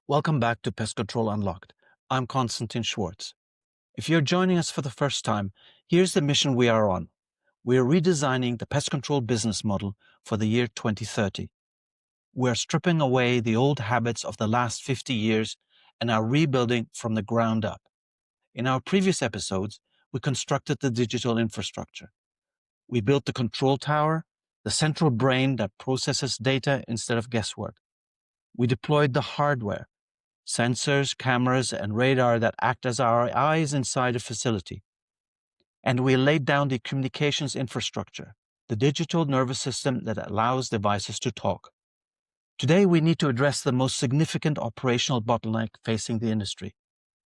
Welcome back to Pest Control Unlocked. I'm Konstantin Schwartz. If you're joining us for the first time, here's the mission we are on. We are redesigning the pest control business model for the year 2030. We're stripping away the old habits of the last 50 years and are rebuilding from the ground up. In our previous episodes, we constructed the digital infrastructure. We built the control tower, the central brain that processes data instead of guesswork. We deployed the hardware, sensors, cameras, and radar that act as our eyes inside a facility. And we laid down the communications infrastructure, the digital nervous system that allows devices to talk. Today, we need to address the most significant operational bottleneck facing the industry: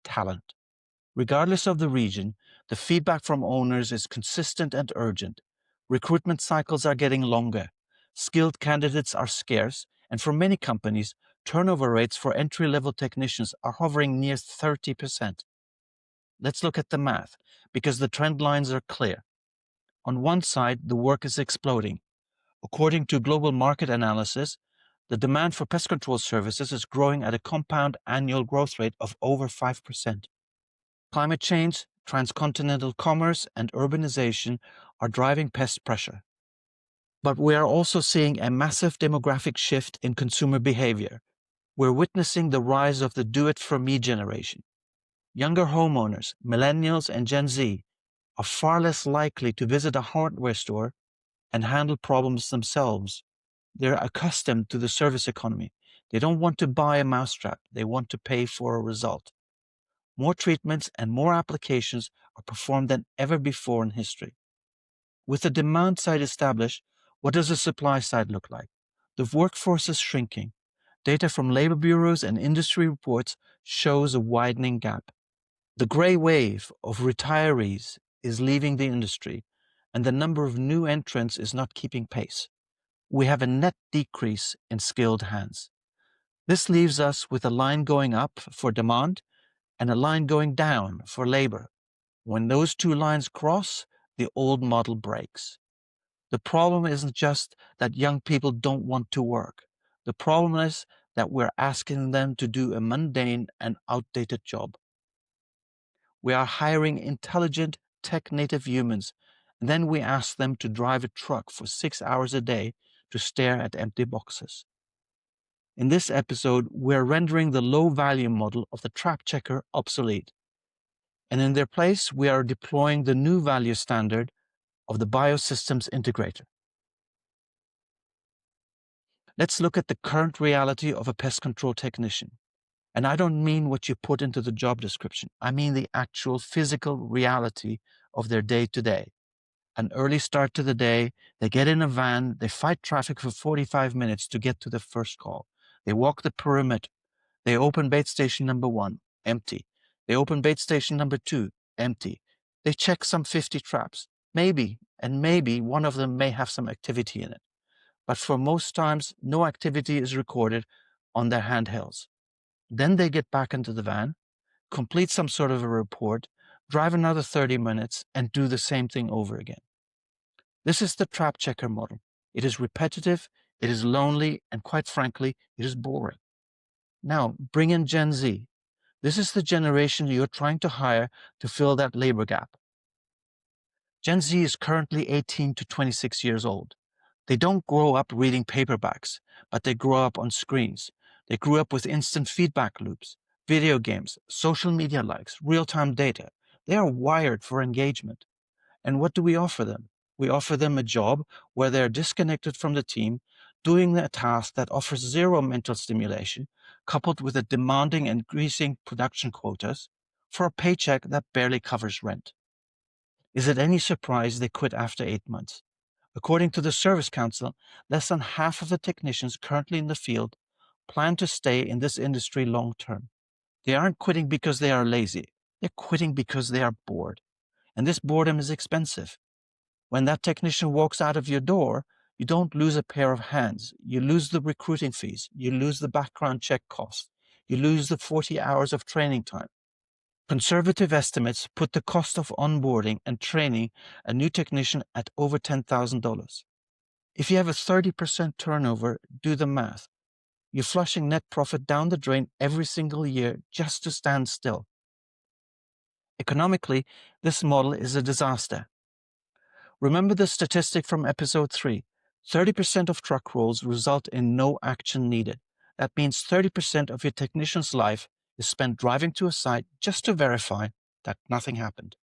talent. Regardless of the region, the feedback from owners is consistent and urgent. Recruitment cycles are getting longer. Skilled candidates are scarce, and for many companies, turnover rates for entry-level technicians are hovering near 30%. Let's look at the math, because the trend lines are clear. On one side, the work is exploding. According to global market analysis, the demand for pest control services is growing at a compound annual growth rate of over 5%. Climate change, transcontinental commerce, and urbanization are driving pest pressure. But we are also seeing a massive demographic shift in consumer behavior. We're witnessing the rise of the do-it-for-me generation. Younger homeowners, millennials and Gen Z, are far less likely to visit a hardware store and handle problems themselves. They're accustomed to the service economy. They don't want to buy a mousetrap. They want to pay for a result. More treatments and more applications are performed than ever before in history. With the demand side established, what does the supply side look like? The workforce is shrinking. Data from labor bureaus and industry reports shows a widening gap. The gray wave of retirees is leaving the industry, and the number of new entrants is not keeping pace. We have a net decrease in skilled hands. This leaves us with a line going up for demand and a line going down for labor. When those two lines cross, the old model breaks. The problem isn't just that young people don't want to work. The problem is that we're asking them to do a mundane and outdated job. We are hiring intelligent, tech-native humans, and then we ask them to drive a truck for 6 hours a day to stare at empty boxes. In this episode, we're rendering the low-value model of the trap checker obsolete. And in their place, we are deploying the new value standard of the Biosystems Integrator. Let's look at the current reality of a pest control technician. And I don't mean what you put into the job description. I mean the actual physical reality of their day-to-day. An early start to the day, they get in a van, they fight traffic for 45 minutes to get to the first call. They walk the perimeter. They open bait station number 1, empty. They open bait station number 2, empty. They check some 50 traps. Maybe one of them may have some activity in it. But for most times, no activity is recorded on their handhelds. Then they get back into the van, complete some sort of a report, drive another 30 minutes, and do the same thing over again. This is the trap checker model. It is repetitive, it is lonely, and quite frankly, it is boring. Now, bring in Gen Z. This is the generation you're trying to hire to fill that labor gap. Gen Z is currently 18 to 26 years old. They don't grow up reading paperbacks, but they grow up on screens. They grew up with instant feedback loops, video games, social media likes, real-time data. They are wired for engagement. And what do we offer them? We offer them a job where they're disconnected from the team, doing a task that offers zero mental stimulation, coupled with a demanding and increasing production quotas, for a paycheck that barely covers rent. Is it any surprise they quit after 8 months? According to the Service Council, less than half of the technicians currently in the field plan to stay in this industry long term. They aren't quitting because they are lazy. They're quitting because they are bored. And this boredom is expensive. When that technician walks out of your door, you don't lose a pair of hands. You lose the recruiting fees. You lose the background check costs. You lose the 40 hours of training time. Conservative estimates put the cost of onboarding and training a new technician at over $10,000. If you have a 30% turnover, do the math. You're flushing net profit down the drain every single year just to stand still. Economically, this model is a disaster. Remember the statistic from episode 3. 30% of truck rolls result in no action needed. That means 30% of your technician's life is spent driving to a site just to verify that nothing happened.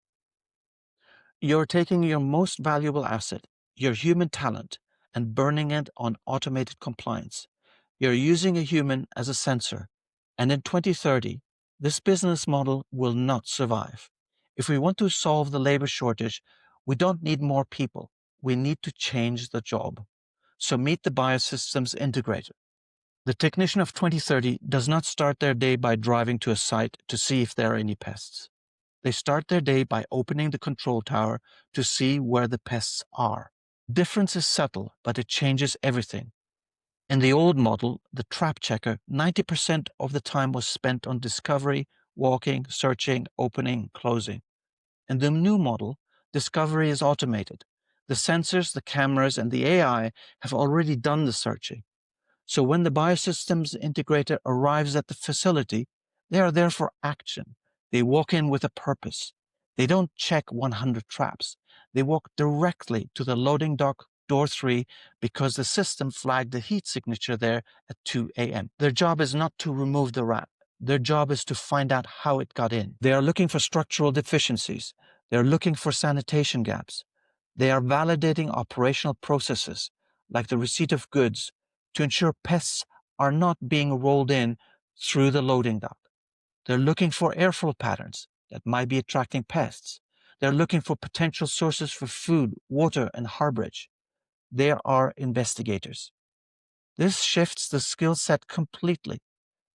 You're taking your most valuable asset, your human talent, and burning it on automated compliance. You're using a human as a sensor, and in 2030, this business model will not survive. If we want to solve the labor shortage, we don't need more people. We need to change the job. So meet the Biosystems Integrator. The technician of 2030 does not start their day by driving to a site to see if there are any pests. They start their day by opening the control tower to see where the pests are. Difference is subtle, but it changes everything. In the old model, the trap checker, 90% of the time was spent on discovery, walking, searching, opening, closing. In the new model, discovery is automated. The sensors, the cameras, and the AI have already done the searching. So when the Biosystems Integrator arrives at the facility, they are there for action. They walk in with a purpose. They don't check 100 traps. They walk directly to the loading dock door 3 because the system flagged the heat signature there at 2 a.m. Their job is not to remove the rat. Their job is to find out how it got in. They are looking for structural deficiencies. They are looking for sanitation gaps. They are validating operational processes like the receipt of goods to ensure pests are not being rolled in through the loading dock. They're looking for airflow patterns that might be attracting pests. They're looking for potential sources for food, water, and harborage. They are investigators. This shifts the skill set completely.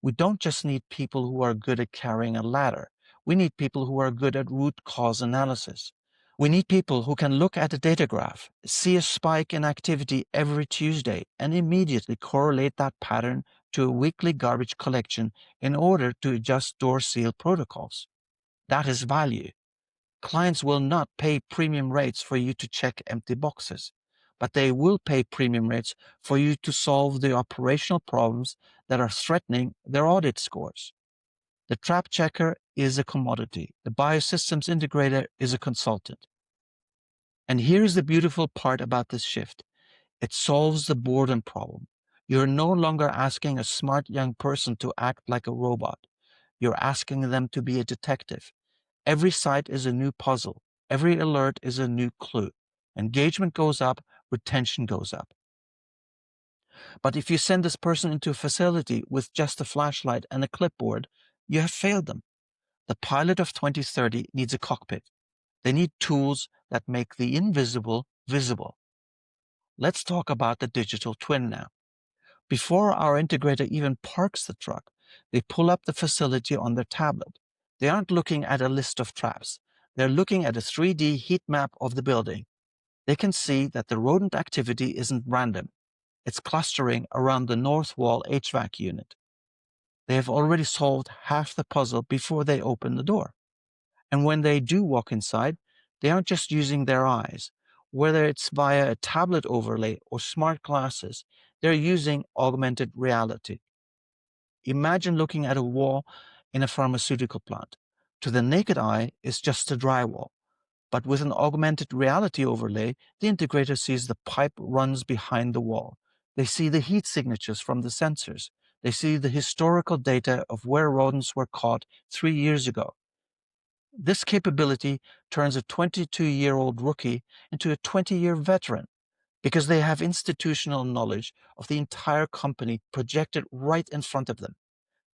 We don't just need people who are good at carrying a ladder. We need people who are good at root cause analysis. We need people who can look at a data graph, see a spike in activity every Tuesday, and immediately correlate that pattern to a weekly garbage collection in order to adjust door seal protocols. That is value. Clients will not pay premium rates for you to check empty boxes, but they will pay premium rates for you to solve the operational problems that are threatening their audit scores. The trap checker is a commodity. The Biosystems Integrator is a consultant. And here's the beautiful part about this shift. It solves the boredom problem. You're no longer asking a smart young person to act like a robot. You're asking them to be a detective. Every site is a new puzzle. Every alert is a new clue. Engagement goes up, retention goes up. But if you send this person into a facility with just a flashlight and a clipboard, you have failed them. The pilot of 2030 needs a cockpit. They need tools that make the invisible visible. Let's talk about the digital twin now. Before our integrator even parks the truck, they pull up the facility on their tablet. They aren't looking at a list of traps. They're looking at a 3D heat map of the building. They can see that the rodent activity isn't random. It's clustering around the north wall HVAC unit. They have already solved half the puzzle before they open the door. And when they do walk inside, they aren't just using their eyes. Whether it's via a tablet overlay or smart glasses, they're using augmented reality. Imagine looking at a wall in a pharmaceutical plant. To the naked eye, it's just a drywall. But with an augmented reality overlay, the integrator sees the pipe runs behind the wall. They see the heat signatures from the sensors. They see the historical data of where rodents were caught 3 years ago. This capability turns a 22-year-old rookie into a 20-year veteran because they have institutional knowledge of the entire company projected right in front of them.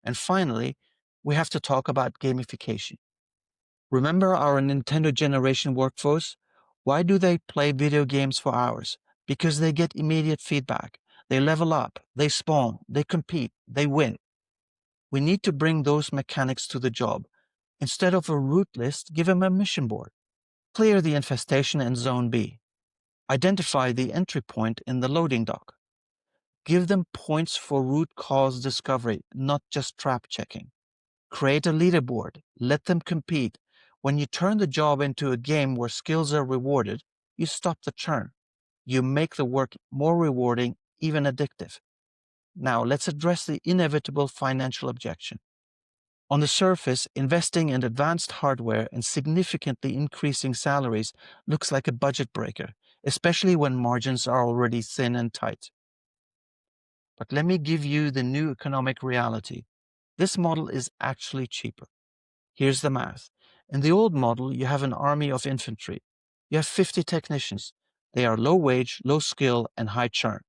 And finally, we have to talk about gamification. Remember our Nintendo generation workforce? Why do they play video games for hours? Because they get immediate feedback. They level up, they spawn, they compete, they win. We need to bring those mechanics to the job. Instead of a route list, give them a mission board. Clear the infestation in Zone B. Identify the entry point in the loading dock. Give them points for root cause discovery, not just trap checking. Create a leaderboard. Let them compete. When you turn the job into a game where skills are rewarded, you stop the churn. You make the work more rewarding, even addictive. Now, let's address the inevitable financial objection. On the surface, investing in advanced hardware and significantly increasing salaries looks like a budget breaker, especially when margins are already thin and tight. But let me give you the new economic reality. This model is actually cheaper. Here's the math. In the old model, you have an army of infantry. You have 50 technicians. They are low wage, low skill, and high churn.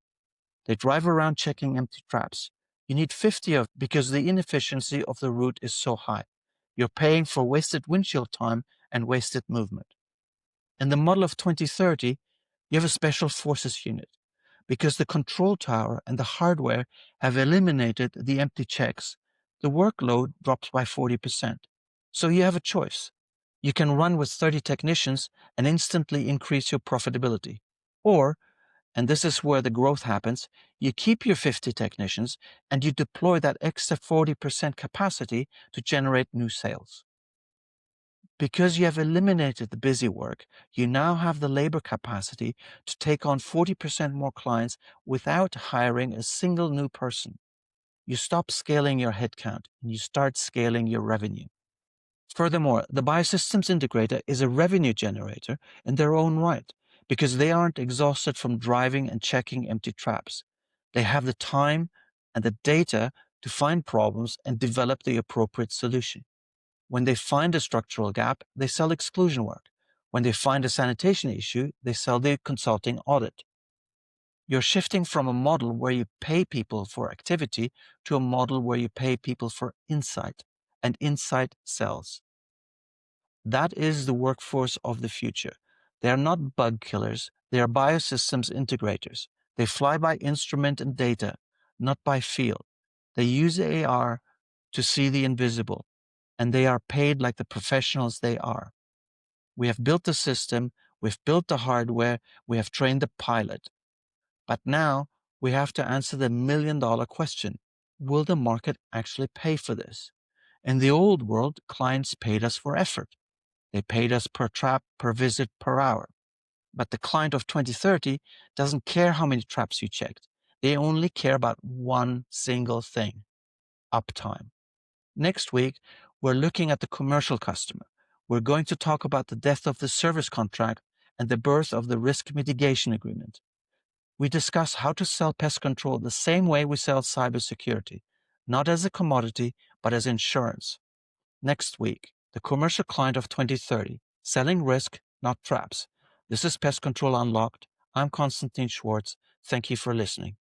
They drive around checking empty traps. You need 50 of because the inefficiency of the route is so high. You're paying for wasted windshield time and wasted movement. In the model of 2030, you have a special forces unit. Because the control tower and the hardware have eliminated the empty checks, the workload drops by 40%. So you have a choice. You can run with 30 technicians and instantly increase your profitability. Or, and this is where the growth happens, you keep your 50 technicians and you deploy that extra 40% capacity to generate new sales. Because you have eliminated the busy work, you now have the labor capacity to take on 40% more clients without hiring a single new person. You stop scaling your headcount and you start scaling your revenue. Furthermore, the Biosystems Integrator is a revenue generator in their own right because they aren't exhausted from driving and checking empty traps. They have the time and the data to find problems and develop the appropriate solution. When they find a structural gap, they sell exclusion work. When they find a sanitation issue, they sell the consulting audit. You're shifting from a model where you pay people for activity to a model where you pay people for insight, and insight sells. That is the workforce of the future. They are not bug killers, they are biosystems integrators. They fly by instrument and data, not by feel. They use AR to see the invisible, and they are paid like the professionals they are. We have built the system, we've built the hardware, we have trained the pilot. But now we have to answer the million-dollar question. Will the market actually pay for this? In the old world, clients paid us for effort. They paid us per trap, per visit, per hour. But the client of 2030 doesn't care how many traps you checked. They only care about one single thing: uptime. Next week, we're looking at the commercial customer. We're going to talk about the death of the service contract and the birth of the risk mitigation agreement. We discuss how to sell pest control the same way we sell cybersecurity, not as a commodity, but as insurance. Next week, the commercial client of 2030, selling risk, not traps. This is Pest Control Unlocked. I'm Konstantin Schwartz. Thank you for listening.